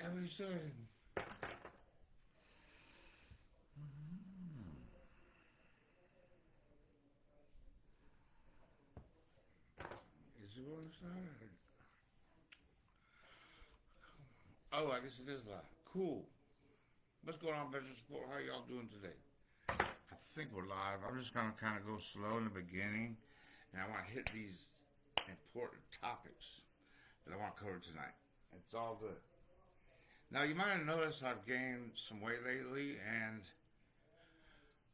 Have you started? Is it going to start? Oh, I guess it is live. Cool. What's going on, Business Support? How y'all doing today? I think we're live. I'm just gonna kind of go slow in the beginning, and I want to hit these important topics that I want to cover tonight. It's all good. Now, you might have noticed I've gained some weight lately, and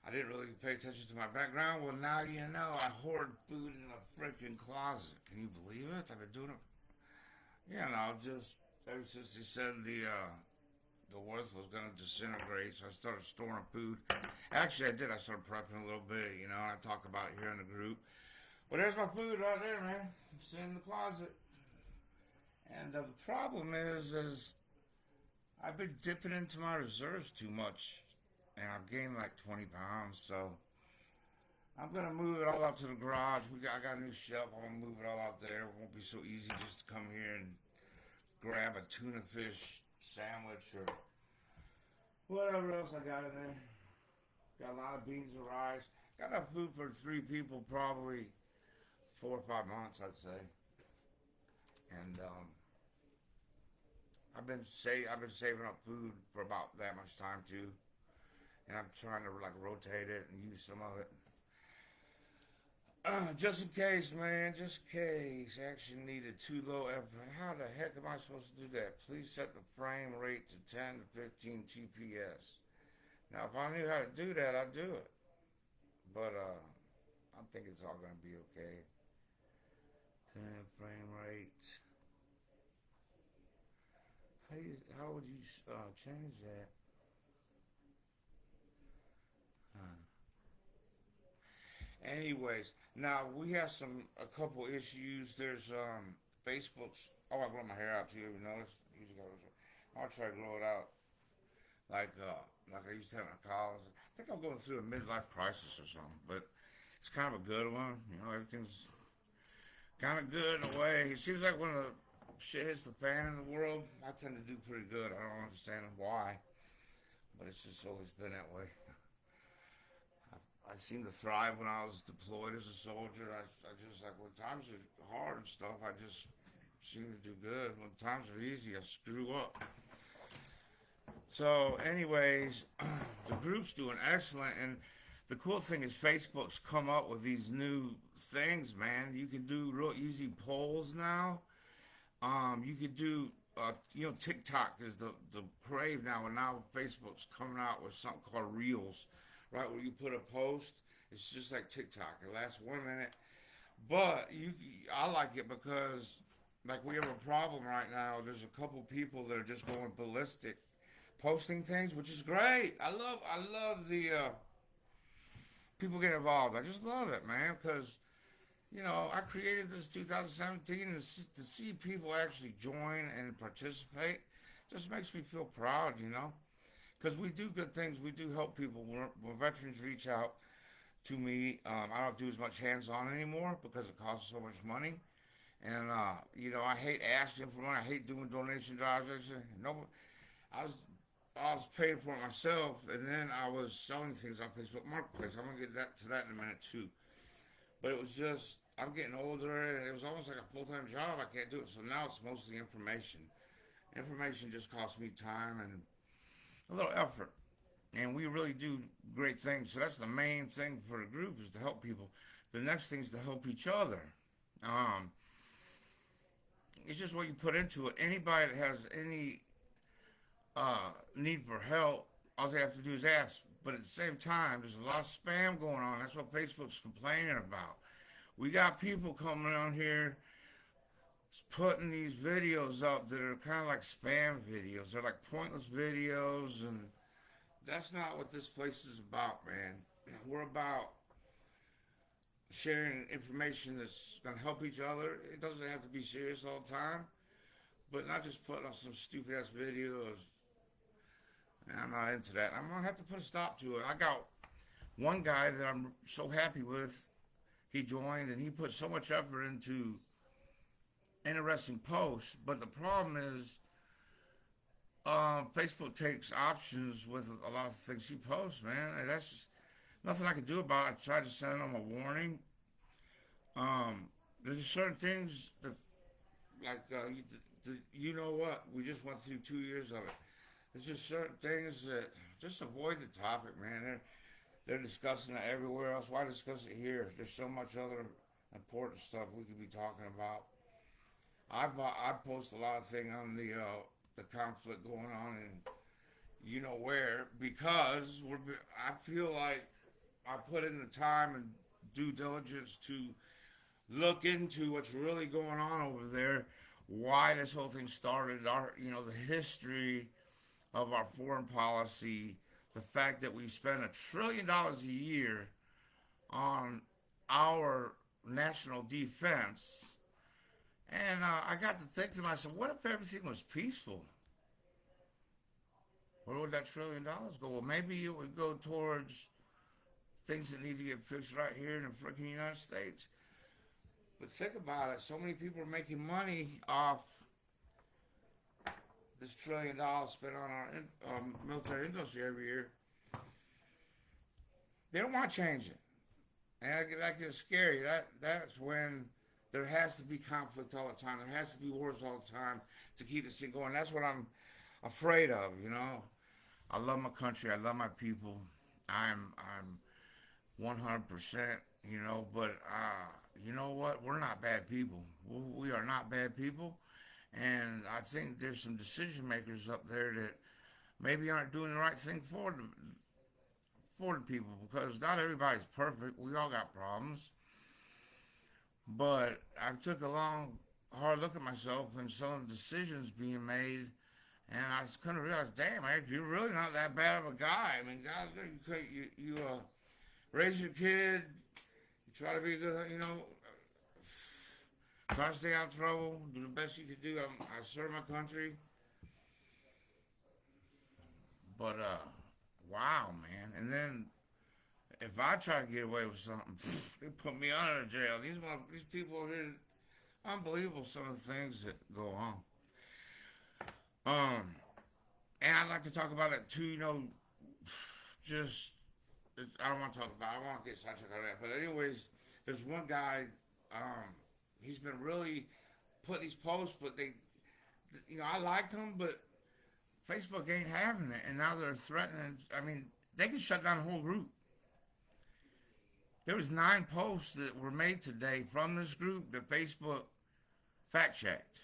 I didn't really pay attention to my background. Well, now you know I hoard food in a freaking closet. Can you believe it? I've been doing it, just ever since they said the worth was gonna disintegrate. So I started storing food. Actually, I did. I started prepping a little bit. I talk about it here in the group. Well, there's my food right there, man. It's in the closet. And the problem is I've been dipping into my reserves too much, and I've gained like 20 pounds. So I'm gonna move it all out to the garage. I got a new shelf. I'm gonna move it all out there. It won't be so easy just to come here and grab a tuna fish sandwich or whatever else I got in there. Got a lot of beans and rice. Got enough food for 3 people, probably 4 or 5 months, I'd say. And I've been saving up food for about that much time too, and I'm trying to like rotate it and use some of it. Just in case, man, just in case. Action needed too low effort. How the heck am I supposed to do that? Please set the frame rate to 10 to 15 TPS. Now, if I knew how to do that, I'd do it. But I think it's all gonna be okay. 10 frame rate. How would you change that? Huh. Anyways, now we have a couple issues. There's Facebook's. Oh, I grow my hair out too. Have you noticed? I'll try to grow it out like like I used to have in college. I think I'm going through a midlife crisis or something, but it's kind of a good one. Everything's kind of good in a way. It seems like when the shit hits the fan in the world, I tend to do pretty good. I don't understand why, but it's just always been that way. I seemed to thrive when I was deployed as a soldier. I just like when times are hard and stuff, I just seem to do good. When times are easy, I screw up. So, anyways, the group's doing excellent, and the cool thing is Facebook's come up with these new things, man. You can do real easy polls now. You could do, TikTok is the crave now, and now Facebook's coming out with something called Reels, right? Where you put a post, it's just like TikTok. It lasts 1 minute, but I like it because, like, we have a problem right now. There's a couple people that are just going ballistic, posting things, which is great. I love the people get involved. I just love it, man, because I created this 2017, and to see people actually join and participate just makes me feel proud. Because we do good things. We do help people. When veterans reach out to me, I don't do as much hands-on anymore because it costs so much money. And, I hate asking for money. I hate doing donation drives. No, I was, I was paying for it myself, and then I was selling things on Facebook Marketplace. I'm going to get to that in a minute, too. But it was just, I'm getting older, and it was almost like a full-time job. I can't do it. So now it's mostly information. Information just costs me time and a little effort. And we really do great things. So that's the main thing for the group, is to help people. The next thing is to help each other. Um, it's just what you put into it. Anybody that has any need for help, all they have to do is ask. But at the same time, there's a lot of spam going on. That's what Facebook's complaining about. We got people coming on here putting these videos up that are kind of like spam videos. They're like pointless videos, and that's not what this place is about, man. We're about sharing information that's going to help each other. It doesn't have to be serious all the time, but not just putting up some stupid ass videos. I'm not into that. I'm going to have to put a stop to it. I got one guy that I'm so happy with. He joined, and he put so much effort into interesting posts, but the problem is Facebook takes options with a lot of things he posts, man. And that's just nothing I can do about it. I tried to send him a warning. There's just certain things that, like, you know what? We just went through 2 years of it. There's just certain things that just avoid the topic, man. They're discussing it everywhere else. Why discuss it here? There's so much other important stuff we could be talking about. I post a lot of things on the conflict going on in you know where because I feel like I put in the time and due diligence to look into what's really going on over there, why this whole thing started, our the history of our foreign policy, the fact that we spend $1 trillion a year on our national defense. And I got to think to myself, what if everything was peaceful? Where would that $1 trillion go? Well, maybe it would go towards things that need to get fixed right here in the freaking United States. But think about it. So many people are making money off this $1 trillion spent on our military industry every year. They don't want to change it. And that gets scary. That's when there has to be conflict all the time. There has to be wars all the time to keep this thing going. That's what I'm afraid of, you know. I love my country. I love my people. I'm 100%, you know, but you know what? We're not bad people. We are not bad people. And I think there's some decision makers up there that maybe aren't doing the right thing for the people, because not everybody's perfect. We all got problems. But I took a long, hard look at myself and some of the decisions being made, and I just couldn't realize, damn, Eric, you're really not that bad of a guy. I mean, God, you raise your kid, you try to be a good, try to stay out of trouble, do the best you can do. I serve my country. But, wow, man. And then if I try to get away with something, they put me under jail. These people are here, unbelievable some of the things that go on. And I'd like to talk about it too, just, I don't want to talk about it. I don't want to get sidetracked on that. But anyways, there's one guy, he's been really putting these posts, but I liked him, but Facebook ain't having it. And now they're threatening, I mean, they can shut down the whole group. There was 9 posts that were made today from this group that Facebook fact-checked.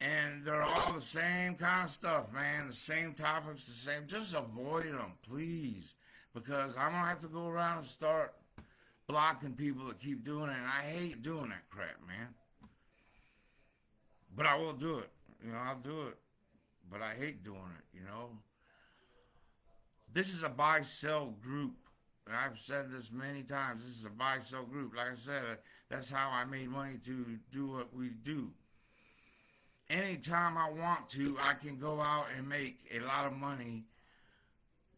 And they're all the same kind of stuff, man. The same topics, the same. Just avoid them, please. Because I'm going to have to go around and start blocking people that keep doing it. And I hate doing that crap, man. But I will do it. I'll do it. But I hate doing it, This is a buy-sell group. And I've said this many times. This is a buy-sell group. Like I said, that's how I made money to do what we do. Anytime I want to, I can go out and make a lot of money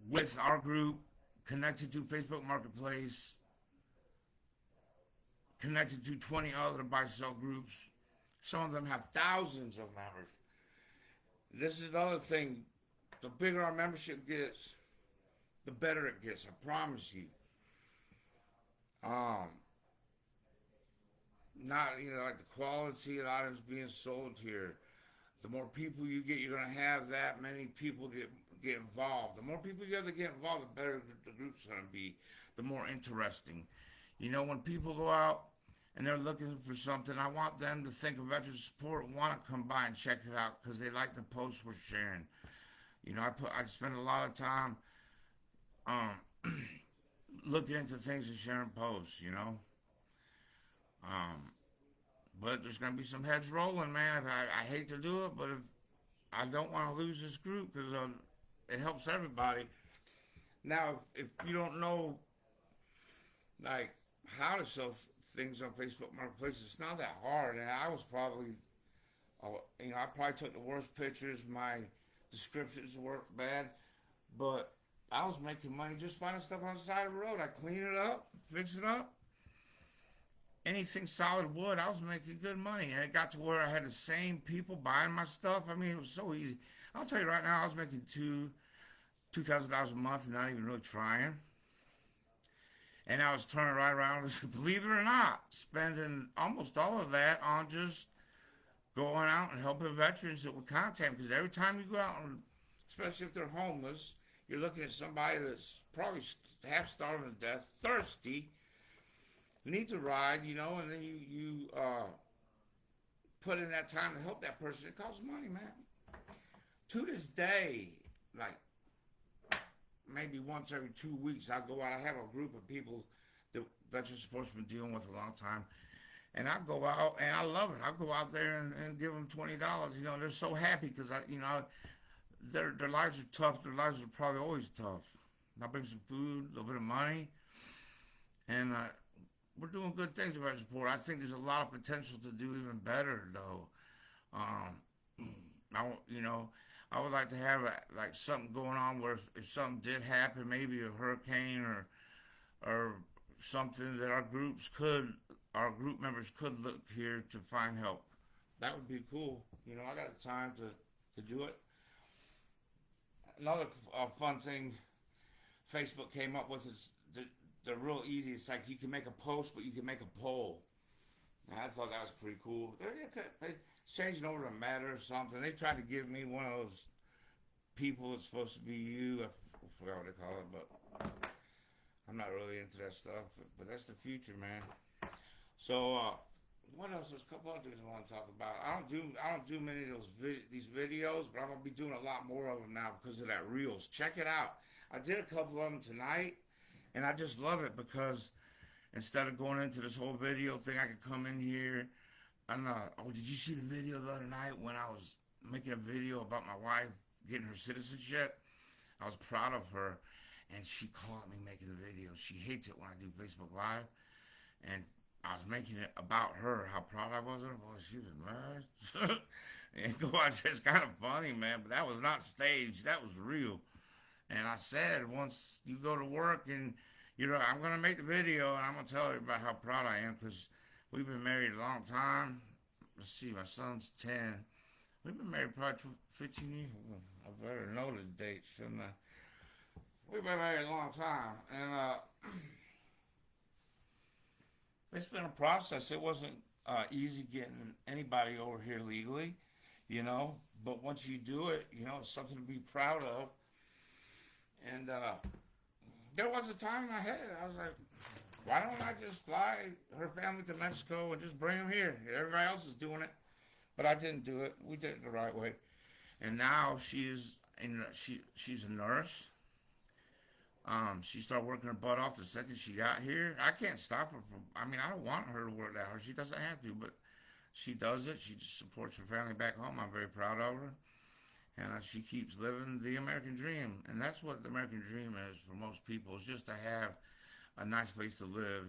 with our group, connected to Facebook Marketplace, connected to 20 other buy-sell groups. Some of them have thousands of members. This is the other thing. The bigger our membership gets, the better it gets. I promise you. Not, like the quality of the items being sold here. The more people you get, you're going to have that many people get involved. The more people you have to get involved, the better the group's going to be, the more interesting. When people go out and they're looking for something, I want them to think of veteran support and want to come by and check it out because they like the posts we're sharing. I spend a lot of time looking into things and sharing posts, But there's going to be some heads rolling, man. I hate to do it, but I don't want to lose this group because it helps everybody. Now, if you don't know, like, how to sell things on Facebook Marketplace, it's not that hard. And I was probably, I probably took the worst pictures. My descriptions were bad. But I was making money just finding stuff on the side of the road. I clean it up, fix it up, anything solid wood, I was making good money. And it got to where I had the same people buying my stuff. I mean, it was so easy. I'll tell you right now, I was making $2,000 a month and not even really trying. And I was turning right around, believe it or not, spending almost all of that on just going out and helping veterans that would contact me. Because every time you go out, and especially if they're homeless, you're looking at somebody that's probably half starving to death, thirsty, needs a ride, you know, and then you put in that time to help that person. It costs money, man. To this day, like maybe once every 2 weeks, I go out. I have a group of people that Veteran Support's been dealing with a long time. And I go out and I love it. I go out there and give them $20. You know, they're so happy because their lives are tough. Their lives are probably always tough. I bring some food, a little bit of money, and we're doing good things with Veteran Support. I think there's a lot of potential to do even better, though. You know, I would like to have like something going on where if something did happen, maybe a hurricane or something that our group members could look here to find help. That would be cool. You know, I got the time to do it. Another fun thing Facebook came up with is the real easy. It's like you can make a post, but you can make a poll. And I thought that was pretty cool. They changing over to Meta or something. They tried to give me one of those people that's supposed to be you. I forgot what they call it, but I'm not really into that stuff. But that's the future, man. So what else? There's a couple other things I want to talk about. I don't do many of these videos, but I'm gonna be doing a lot more of them now because of that Reels. Check it out. I did a couple of them tonight, and I just love it because instead of going into this whole video thing, I could come in here. And did you see the video the other night when I was making a video about my wife getting her citizenship? I was proud of her, and she caught me making the video. She hates it when I do Facebook Live, and I was making it about her, how proud I was of her. Boy, she was mad. And it's kind of funny, man, but that was not staged. That was real. And I said, once you go to work and, you know, I'm going to make the video and I'm going to tell you about how proud I am because we've been married a long time. Let's see, my son's 10. We've been married probably 15 years. I better know the date, shouldn't I? We've been married a long time. And it's been a process. It wasn't easy getting anybody over here legally, you know. But once you do it, you know, it's something to be proud of. And there was a time in my head, I was like, why don't I just fly her family to Mexico and just bring them here? Everybody else is doing it. But I didn't do it. We did it the right way. And now she's a nurse. She started working her butt off the second she got here. I can't stop her from, I mean, I don't want her to work that hard. She doesn't have to, but she does it. She just supports her family back home. I'm very proud of her. And she keeps living the American dream. And that's what the American dream is for most people, is just to have a nice place to live,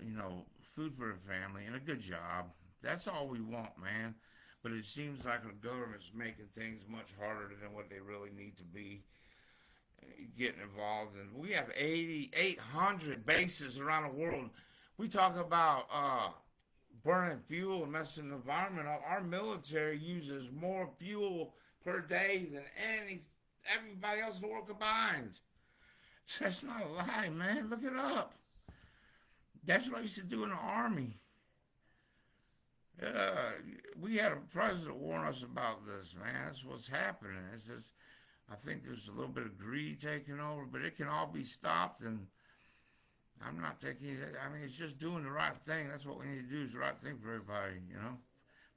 you know, food for a family, and a good job. That's all we want, man. But it seems like our government's making things much harder than what they really need to be. Getting involved, and we have 800 bases around the world. We talk about burning fuel and messing the environment up. Our military uses more fuel per day than everybody else in the world combined. That's not a lie, man. Look it up. That's what I used to do in the Army. We had a president warn us about this, man. That's what's happening. It's just, I think there's a little bit of greed taking over, but it can all be stopped, and I'm not taking it. I mean, it's just doing the right thing. That's what we need to do, is the right thing for everybody, you know?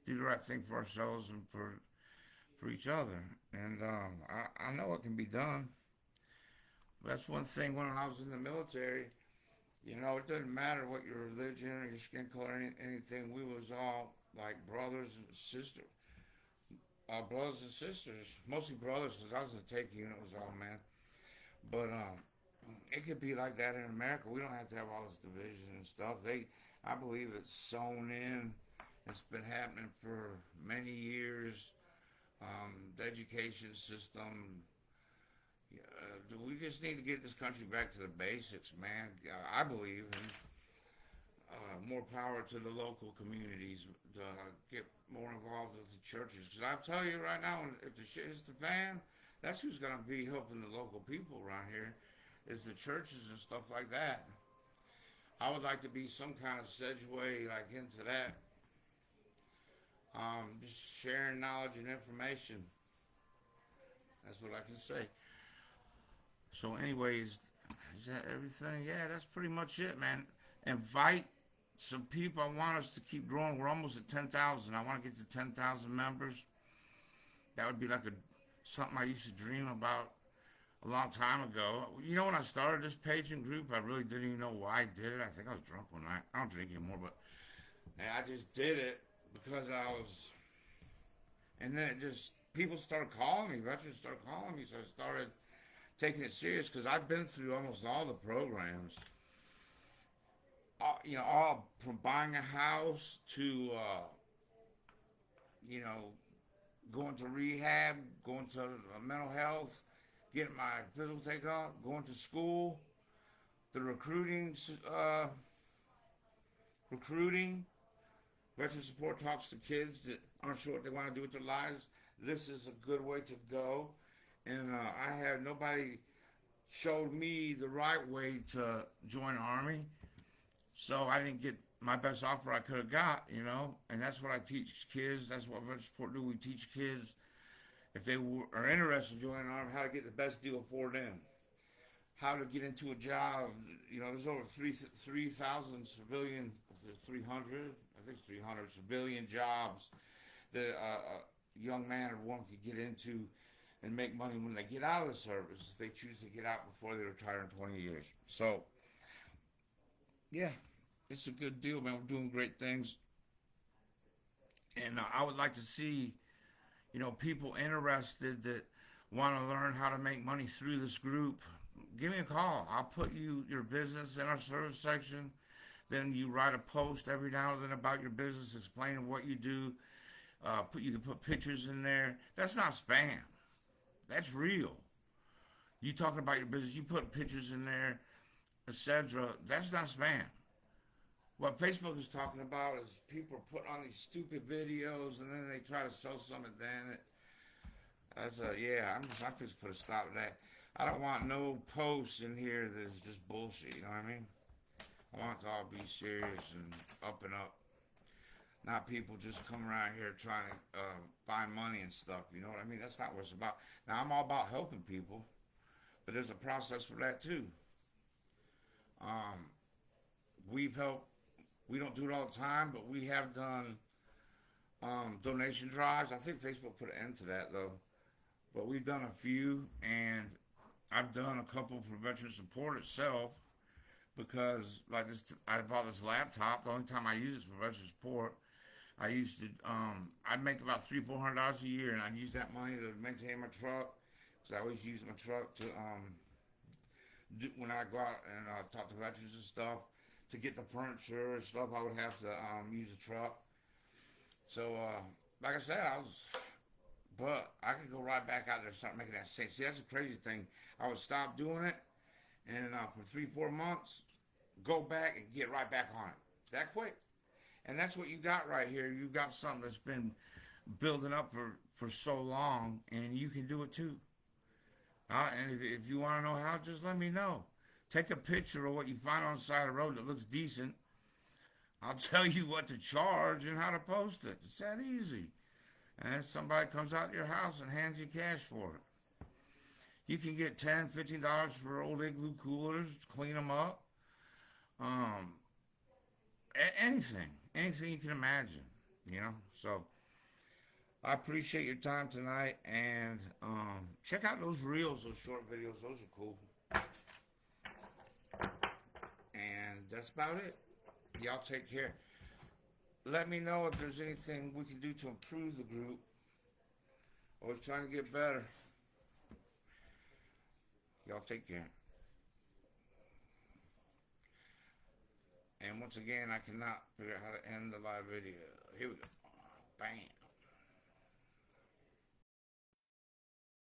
Do the right thing for ourselves and for each other. And I know it can be done. That's one thing when I was in the military, you know, it doesn't matter what your religion or your skin color or anything. We was all like brothers and sisters. Brothers and sisters, mostly brothers, because I was in the take unit, was all men. But it could be like that in America. We don't have to have all this division and stuff. I believe it's sewn in. It's been happening for many years. The education system. We just need to get this country back to the basics, man. I believe. And more power to the local communities to get more involved with the churches. Because I tell you right now, if the shit hits the fan, that's who's going to be helping the local people around here, is the churches and stuff like that. I would like to be some kind of segue like into that. Just sharing knowledge and information. That's what I can say. So, anyways, is that everything? Yeah, that's pretty much it, man. Invite some people. I want us to keep growing. We're almost at 10,000. I want to get to 10,000 members. That would be like something I used to dream about a long time ago. You know, when I started this page and group, I really didn't even know why I did it. I think I was drunk one night. I don't drink anymore, but I just did it because I was. And then people started calling me. Veterans started calling me, so I started taking it serious because I've been through almost all the programs. All from buying a house to, going to rehab, going to mental health, getting my physical taken off, going to school, the recruiting, veteran support talks to kids that aren't sure what they want to do with their lives. This is a good way to go. And I had nobody showed me the right way to join the Army. So I didn't get my best offer I could have got, and that's what I teach kids. That's what veteran support do. We teach kids, if they are interested in joining the Army, how to get the best deal for them, how to get into a job. There's over 3,000 civilian, 300, I think it's 300 civilian jobs that a young man or woman could get into and make money when they get out of the service if they choose to get out before they retire in 20 years. So, yeah, it's a good deal, man. We're doing great things. And I would like to see, people interested that want to learn how to make money through this group. Give me a call. I'll put your business in our service section. Then you write a post every now and then about your business, explaining what you do. You can put pictures in there. That's not spam. That's real. You talking about your business, you put pictures in there, etc. That's not spam. What Facebook is talking about is people put on these stupid videos and then they try to sell something. Then I'm just put a stop to that. I don't want no posts in here that's just bullshit. You know what I mean? I want it to all be serious and up and up. Not people just come around here trying to find money and stuff. You know what I mean? That's not what it's about. Now, I'm all about helping people, but there's a process for that too. We've helped. We don't do it all the time, but we have done donation drives. I think Facebook put an end to that though. But we've done a few, and I've done a couple for veteran support itself because, like this, I bought this laptop. The only time I use it for veteran support. I used to, I'd make about $300-400 a year, and I'd use that money to maintain my truck, because I always use my truck to, when I go out and talk to veterans and stuff, to get the furniture and stuff, I would have to use the truck. So, like I said, but I could go right back out there and start making that same. See, that's the crazy thing. I would stop doing it, and for 3-4 months, go back and get right back on it. That quick. And that's what you got right here. You got something that's been building up for so long, and you can do it too. And if you want to know how, just let me know. Take a picture of what you find on the side of the road that looks decent. I'll tell you what to charge and how to post it. It's that easy. And then somebody comes out to your house and hands you cash for it. You can get $10-15 for old igloo coolers, clean them up. Anything you can imagine, So I appreciate your time tonight, and check out those reels, those short videos. Those are cool. And that's about it. Y'all take care. Let me know if there's anything we can do to improve the group. Always trying to get better. Y'all take care. And once again, I cannot figure out how to end the live video. Here we go. Bam.